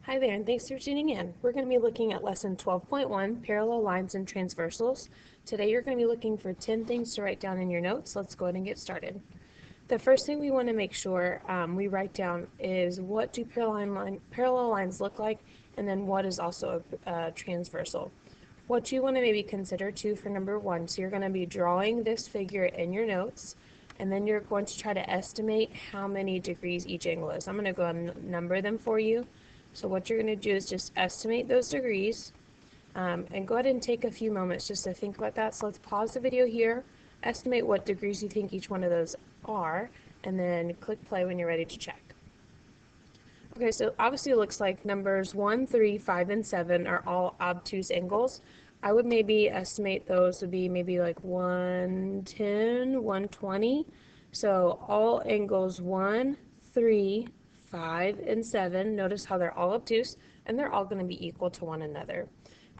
Hi there, and thanks for tuning in. We're going to be looking at lesson 12.1, parallel lines and transversals. Today you're going to be looking for 10 things to write down in your notes. Let's go ahead and get started. The first thing we want to make sure we write down is what do parallel lines look like, and then what is also a transversal. What you want to maybe consider too for number one, so you're going to be drawing this figure in your notes, and then you're going to try to estimate how many degrees each angle is. I'm going to go ahead and number them for you. So what you're going to do is just estimate those degrees, and go ahead and take a few moments just to think about that. So let's pause the video here, estimate what degrees you think each one of those are, and then click play when you're ready to check. Okay, so obviously it looks like numbers 1, 3, 5, and 7 are all obtuse angles. I would maybe estimate those would be maybe like 110, 120. So all angles 1, 3, 5, and 7, notice how they're all obtuse, and they're all going to be equal to one another.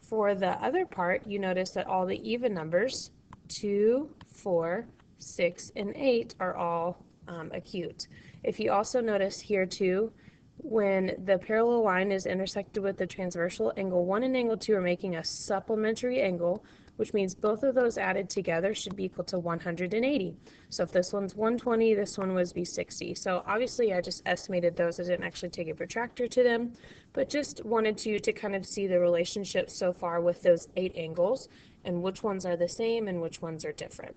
For the other part, you notice that all the even numbers, 2, 4, 6, and 8, are all acute. If you also notice here too, when the parallel line is intersected with the transversal, angle 1 and angle 2 are making a supplementary angle, which means both of those added together should be equal to 180. So if this one's 120, this one would be 60. So obviously I just estimated those. I didn't actually take a protractor to them, but just wanted you to kind of see the relationship so far with those 8 angles and which ones are the same and which ones are different.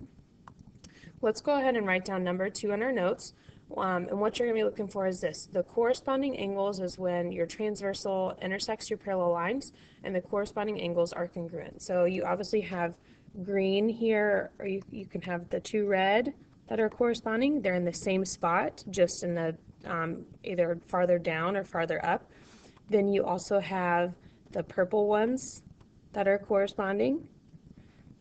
Let's go ahead and write down number 2 in our notes. And what you're going to be looking for is this. The corresponding angles is when your transversal intersects your parallel lines, and the corresponding angles are congruent. So you obviously have green here, or you can have the 2 red that are corresponding. They're in the same spot, just in the either farther down or farther up. Then you also have the purple ones that are corresponding.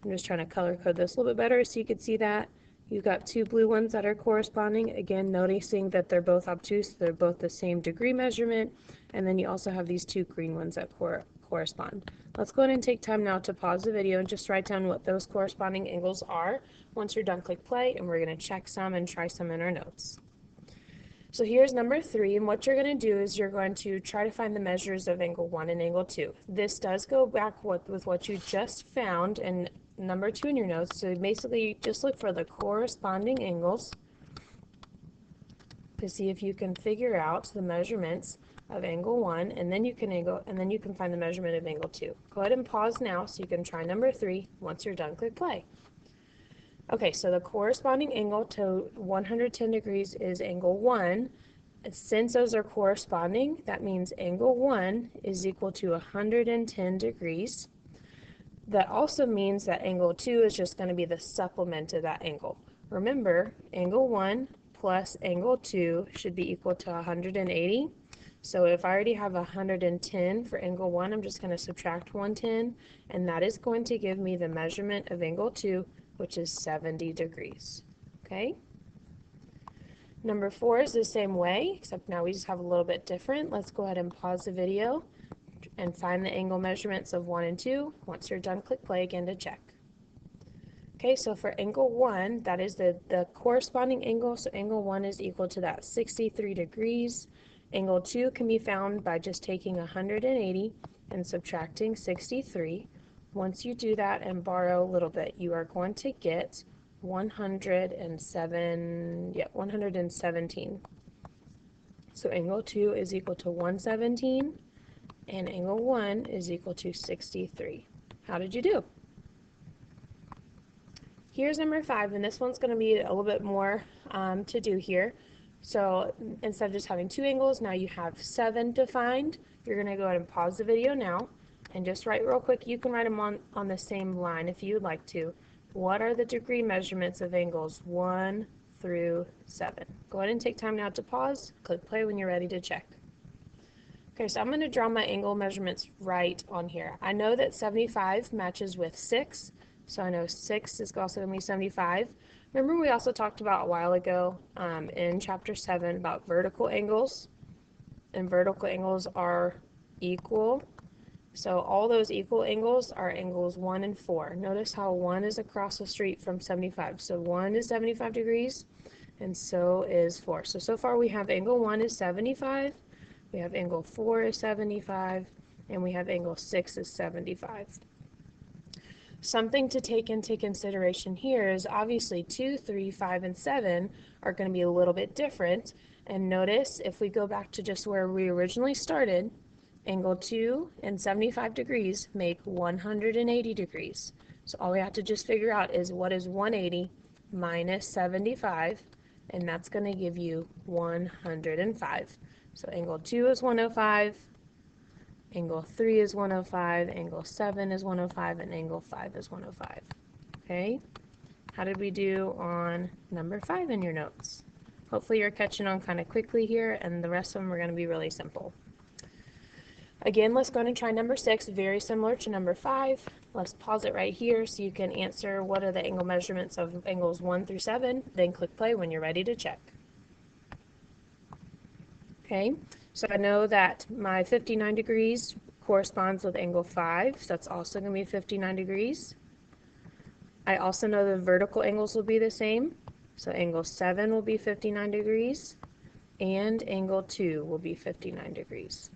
I'm just trying to color code this a little bit better so you can see that. You've got 2 blue ones that are corresponding, again noticing that they're both obtuse, they're both the same degree measurement, and then you also have these 2 green ones that correspond. Let's go ahead and take time now to pause the video and just write down what those corresponding angles are. Once you're done, click play, and we're going to check some and try some in our notes. So here's number 3, and what you're going to do is you're going to try to find the measures of angle 1 and angle 2. This does go back with what you just found in number 2 in your notes, so basically just look for the corresponding angles to see if you can figure out the measurements of angle 1, and then you can find the measurement of angle 2. Go ahead and pause now so you can try number 3. Once you're done, click play. Okay, so the corresponding angle to 110 degrees is angle 1. Since those are corresponding, that means angle 1 is equal to 110 degrees. That also means that angle 2 is just going to be the supplement of that angle. Remember, angle 1 plus angle 2 should be equal to 180. So if I already have 110 for angle 1, I'm just going to subtract 110, and that is going to give me the measurement of angle 2, which is 70 degrees. Okay? Number 4 is the same way, except now we just have a little bit different. Let's go ahead and pause the video and find the angle measurements of 1 and 2. Once you're done, click play again to check. Okay, so for angle 1, that is the corresponding angle, so angle 1 is equal to that 63 degrees. Angle 2 can be found by just taking 180 and subtracting 63. Once you do that and borrow a little bit, you are going to get 117. So angle 2 is equal to 117. And angle 1 is equal to 63. How did you do? Here's number 5, and this one's going to be a little bit more to do here. So instead of just having 2 angles, now you have 7 to find. You're going to go ahead and pause the video now and just write real quick. You can write them on the same line if you would like to. What are the degree measurements of angles 1 through 7? Go ahead and take time now to pause. Click play when you're ready to check. Okay, so I'm going to draw my angle measurements right on here. I know that 75 matches with 6, so I know 6 is also going to be 75. Remember we also talked about a while ago in chapter 7 about vertical angles, and vertical angles are equal. So all those equal angles are angles 1 and 4. Notice how 1 is across the street from 75. So 1 is 75 degrees, and so is 4. So far we have angle 1 is 75. We have angle 4 is 75, and we have angle 6 is 75. Something to take into consideration here is obviously 2, 3, 5, and 7 are going to be a little bit different. And notice if we go back to just where we originally started, angle 2 and 75 degrees make 180 degrees. So all we have to just figure out is what is 180 minus 75, and that's going to give you 105. So angle 2 is 105. Angle 3 is 105, angle 7 is 105, and angle 5 is 105. Okay? How did we do on number 5 in your notes? Hopefully you're catching on kind of quickly here, and the rest of them are going to be really simple. Again, let's go ahead and try number 6, very similar to number 5. Let's pause it right here so you can answer what are the angle measurements of angles 1 through 7, then click play when you're ready to check. Okay, so I know that my 59 degrees corresponds with angle 5, so that's also going to be 59 degrees. I also know the vertical angles will be the same, so angle 7 will be 59 degrees, and angle 2 will be 59 degrees.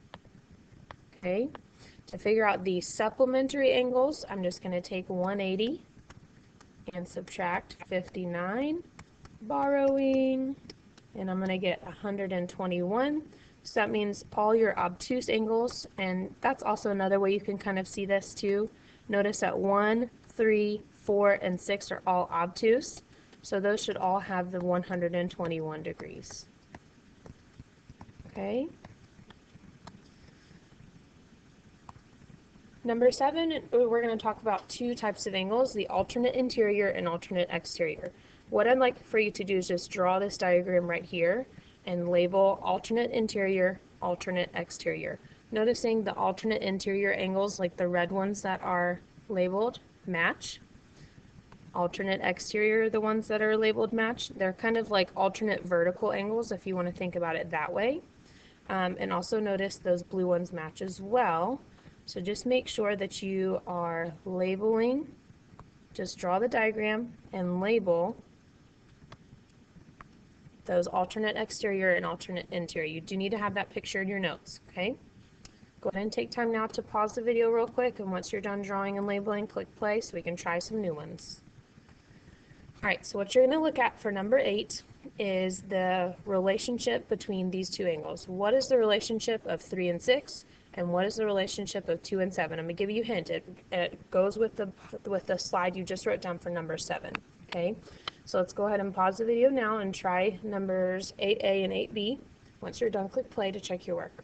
Okay, to figure out the supplementary angles, I'm just going to take 180 and subtract 59, borrowing, and I'm going to get 121. So that means all your obtuse angles, and that's also another way you can kind of see this too. Notice that 1, 3, 4, and 6 are all obtuse, so those should all have the 121 degrees. Okay. Number 7, we're going to talk about two types of angles, the alternate interior and alternate exterior. What I'd like for you to do is just draw this diagram right here and label alternate interior, alternate exterior. Noticing the alternate interior angles, like the red ones that are labeled, match. Alternate exterior, the ones that are labeled match. They're kind of like alternate vertical angles if you want to think about it that way. And also notice those blue ones match as well. So just make sure that you are labeling, just draw the diagram and label those alternate exterior and alternate interior. You do need to have that picture in your notes, okay? Go ahead and take time now to pause the video real quick, and once you're done drawing and labeling, click play so we can try some new ones. All right, so what you're going to look at for number 8 is the relationship between these two angles. What is the relationship of 3 and 6? And what is the relationship of 2 and 7? I'm going to give you a hint. It goes with the slide you just wrote down for number 7. Okay, so let's go ahead and pause the video now and try numbers 8A and 8B. Once you're done, click play to check your work.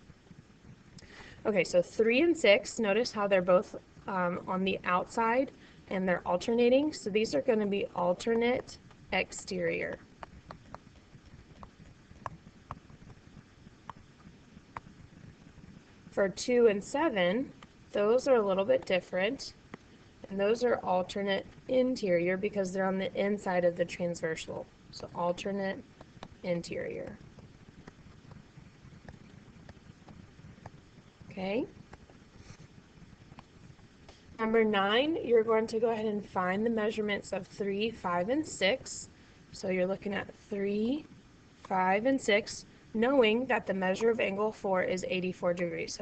Okay, so 3 and 6, notice how they're both on the outside and they're alternating. So these are going to be alternate exterior. For 2 and 7, those are a little bit different, and those are alternate interior because they're on the inside of the transversal. So alternate interior. Okay. Number 9, you're going to go ahead and find the measurements of 3, 5, and 6. So you're looking at 3, 5, and 6. Knowing that the measure of angle 4 is 84 degrees.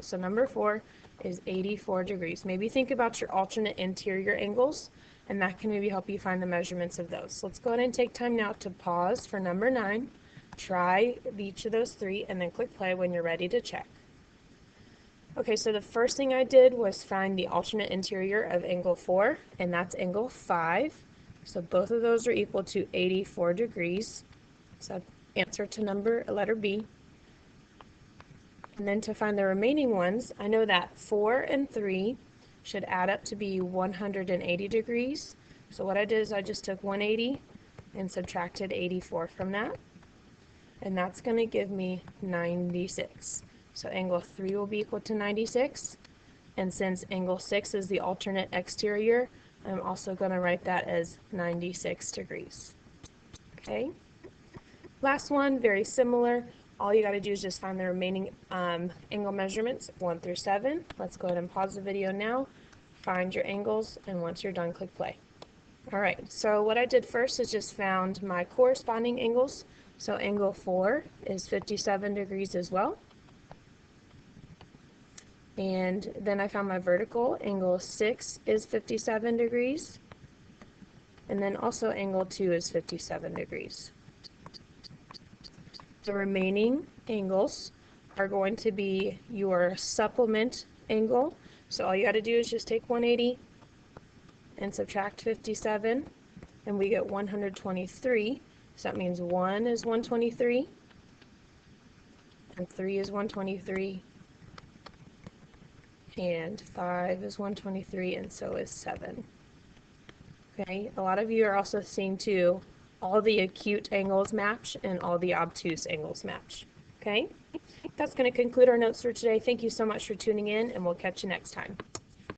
So number 4 is 84 degrees. Maybe think about your alternate interior angles, and that can maybe help you find the measurements of those. So let's go ahead and take time now to pause for number 9. Try each of those 3, and then click play when you're ready to check. Okay, so the first thing I did was find the alternate interior of angle 4, and that's angle 5. So both of those are equal to 84 degrees. So answer to letter B. And then to find the remaining ones, I know that 4 and 3 should add up to be 180 degrees. So what I did is I just took 180 and subtracted 84 from that. And that's going to give me 96. So angle 3 will be equal to 96. And since angle 6 is the alternate exterior, I'm also going to write that as 96 degrees. Okay. Last one, very similar. All you got to do is just find the remaining angle measurements, 1 through 7. Let's go ahead and pause the video now, find your angles, and once you're done, click play. All right, so what I did first is just found my corresponding angles. So angle 4 is 57 degrees as well. And then I found my vertical. Angle 6 is 57 degrees. And then also angle 2 is 57 degrees. The remaining angles are going to be your supplement angle. So all you got to do is just take 180 and subtract 57, and we get 123. So that means 1 is 123, and 3 is 123, and 5 is 123, and so is 7. Okay, a lot of you are also seeing too, all the acute angles match and all the obtuse angles match. Okay, that's going to conclude our notes for today. Thank you so much for tuning in, and we'll catch you next time.